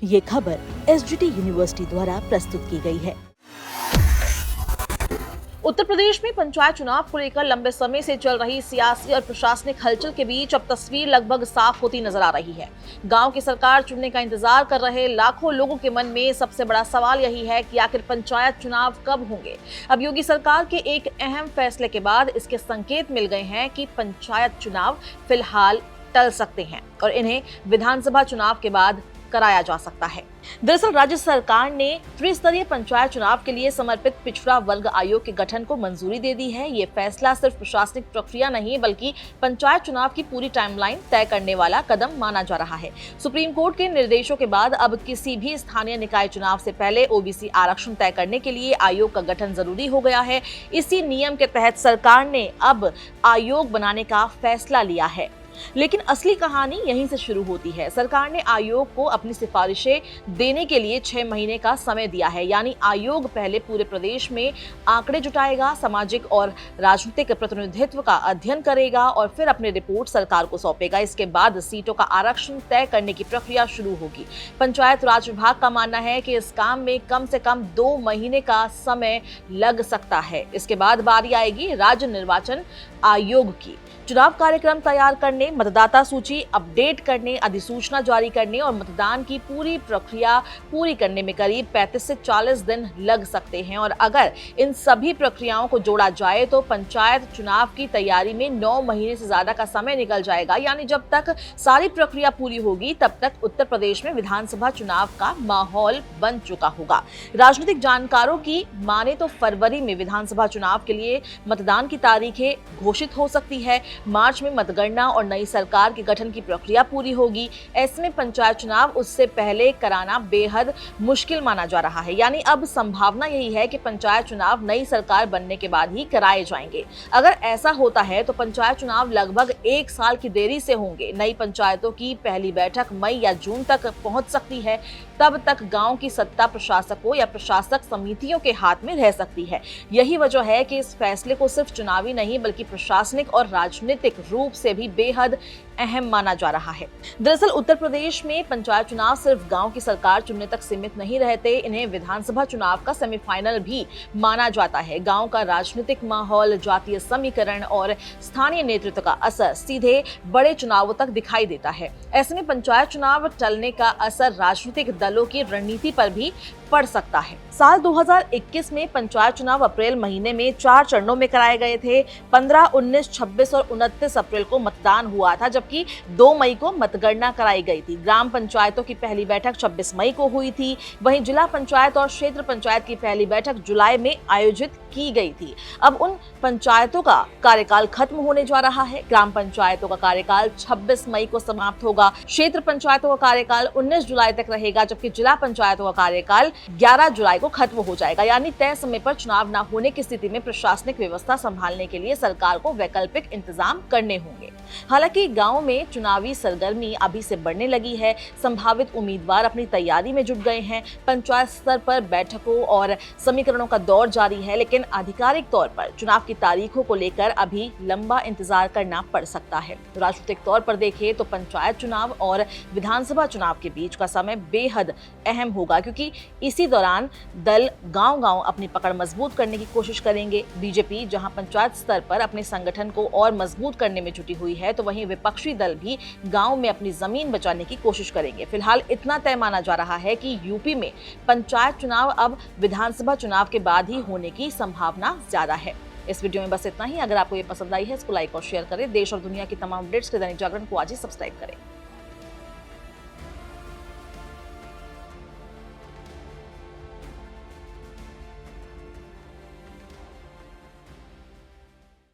ये खबर SGT university द्वारा प्रस्तुत की गई है। उत्तर प्रदेश में पंचायत चुनाव को लेकर लंबे समय से चल रही सियासी और प्रशासनिक हलचल के बीच अब तस्वीर लगभग साफ होती नजर आ रही है। गांव की सरकार चुनने का इंतजार कर रहे लाखों लोगों के मन में सबसे बड़ा सवाल यही है कि आखिर पंचायत चुनाव कब होंगे। अब योगी सरकार के एक अहम फैसले के बाद इसके संकेत मिल गए हैं कि पंचायत चुनाव फिलहाल टल सकते हैं और इन्हें विधानसभा चुनाव के बाद कराया जा सकता है। दरअसल राज्य सरकार ने त्रिस्तरीय पंचायत चुनाव के लिए समर्पित पिछड़ा वर्ग आयोग के गठन को मंजूरी दे दी है। ये फैसला सिर्फ प्रशासनिक प्रक्रिया नहीं बल्कि पंचायत चुनाव की पूरी टाइमलाइन तय करने वाला कदम माना जा रहा है। सुप्रीम कोर्ट के निर्देशों के बाद अब किसी भी स्थानीय निकाय चुनाव से पहले ओबीसी आरक्षण तय करने के लिए आयोग का गठन जरूरी हो गया है। इसी नियम के तहत सरकार ने अब आयोग बनाने का फैसला लिया है। लेकिन असली कहानी यहीं से शुरू होती है। सरकार ने आयोग को अपनी सिफारिशें देने के लिए 6 महीने का समय दिया है। यानी आयोग पहले पूरे प्रदेश में आंकड़े जुटाएगा, सामाजिक और राजनीतिक प्रतिनिधित्व का अध्ययन करेगा और फिर अपनी रिपोर्ट सरकार को सौंपेगा। इसके बाद सीटों का आरक्षण तय करने की प्रक्रिया शुरू होगी। पंचायत राज विभाग का मानना है कि इस काम में कम से कम 2 महीने का समय लग सकता है। इसके बाद बारी आएगी राज्य निर्वाचन आयोग की। चुनाव कार्यक्रम तैयार करने, मतदाता सूची अपडेट करने, अधिसूचना जारी करने और मतदान की पूरी प्रक्रिया पूरी करने में करीब 35 से 40 दिन लग सकते हैं। और अगर इन सभी प्रक्रियाओं को जोड़ा जाए तो पंचायत चुनाव की तैयारी में 9 महीने से ज्यादा का समय निकल जाएगा। यानी जब तक सारी प्रक्रिया पूरी होगी तब तक उत्तर प्रदेश में विधानसभा चुनाव का माहौल बन चुका होगा। राजनीतिक जानकारों की माने तो फरवरी में विधानसभा चुनाव के लिए मतदान की तारीखें घोषित हो सकती है। मार्च में मतगणना और नई सरकार के गठन की प्रक्रिया पूरी होगी। ऐसे में पंचायत चुनाव उससे पहले कराना बेहद मुश्किल माना जा रहा है। यानी अब संभावना यही है कि पंचायत चुनाव नई सरकार बनने के बाद ही कराए जाएंगे। अगर ऐसा होता है तो पंचायत चुनाव लगभग 1 साल की देरी से होंगे। नई पंचायतों की पहली बैठक मई या जून तक पहुंच सकती है। तब तक गांव की सत्ता प्रशासकों या प्रशासक समितियों के हाथ में रह सकती है। यही वजह है कि इस फैसले को सिर्फ चुनावी नहीं बल्कि प्रशासनिक और राजनीतिक रूप से भी बेहद अहम माना जा रहा है। दरअसल उत्तर प्रदेश में पंचायत चुनाव सिर्फ गांव की सरकार चुनने तक सीमित नहीं रहते, इन्हें विधानसभा चुनाव का सेमीफाइनल भी माना जाता है। गांव का राजनीतिक माहौल, जातीय समीकरण और स्थानीय नेतृत्व का असर सीधे बड़े चुनावों तक दिखाई देता है। ऐसे में पंचायत चुनाव टलने का असर राजनीतिक दलों की रणनीति पर भी पड़ सकता है। साल 2021 में पंचायत चुनाव अप्रैल महीने में 4 चरणों में कराए गए थे। 15, 19, 26 और 29 अप्रैल को मतदान हुआ था, जबकि 2 मई को मतगणना कराई गई थी। ग्राम पंचायतों की पहली बैठक 26 मई को हुई थी। वहीं जिला पंचायत और क्षेत्र पंचायत की पहली बैठक जुलाई में आयोजित की गई थी। अब उन पंचायतों का कार्यकाल खत्म होने जा रहा है। ग्राम पंचायतों का कार्यकाल 26 मई को समाप्त होगा। क्षेत्र पंचायतों का कार्यकाल 19 जुलाई तक रहेगा, जबकि जिला पंचायतों का कार्यकाल 11 जुलाई को खत्म हो जाएगा। यानी तय समय पर चुनाव न होने की स्थिति में प्रशासनिक व्यवस्था संभालने के लिए सरकार को वैकल्पिक इंतजाम करने होंगे। हालांकि गांव में चुनावी सरगर्मी अभी से बढ़ने लगी है। संभावित उम्मीदवार अपनी तैयारी में जुट गए हैं। पंचायत स्तर पर बैठकों और समीकरणों का दौर जारी है, लेकिन आधिकारिक तौर पर चुनाव की तारीखों को लेकर अभी लंबा इंतजार करना पड़ सकता है। राजनीतिक तौर पर देखें तो पंचायत चुनाव और विधानसभा चुनाव के बीच का समय बेहद अहम होगा, क्योंकि इसी दौरान दल गांव-गांव अपनी पकड़ मजबूत करने की कोशिश करेंगे। बीजेपी जहां पंचायत स्तर पर अपने संगठन को और मजबूत करने में जुटी हुई है, तो वहीं विपक्षी दल भी गांव में अपनी जमीन बचाने की कोशिश करेंगे। फिलहाल इतना तय माना जा रहा है कि यूपी में पंचायत चुनाव अब विधानसभा चुनाव के बाद ही होने की संभावना ज्यादा है। इस वीडियो में बस इतना ही। अगर आपको ये पसंद आई है इसको लाइक और शेयर करें। देश और दुनिया की तमाम अपडेट्स के दैनिक जागरण को आज ही सब्सक्राइब करें।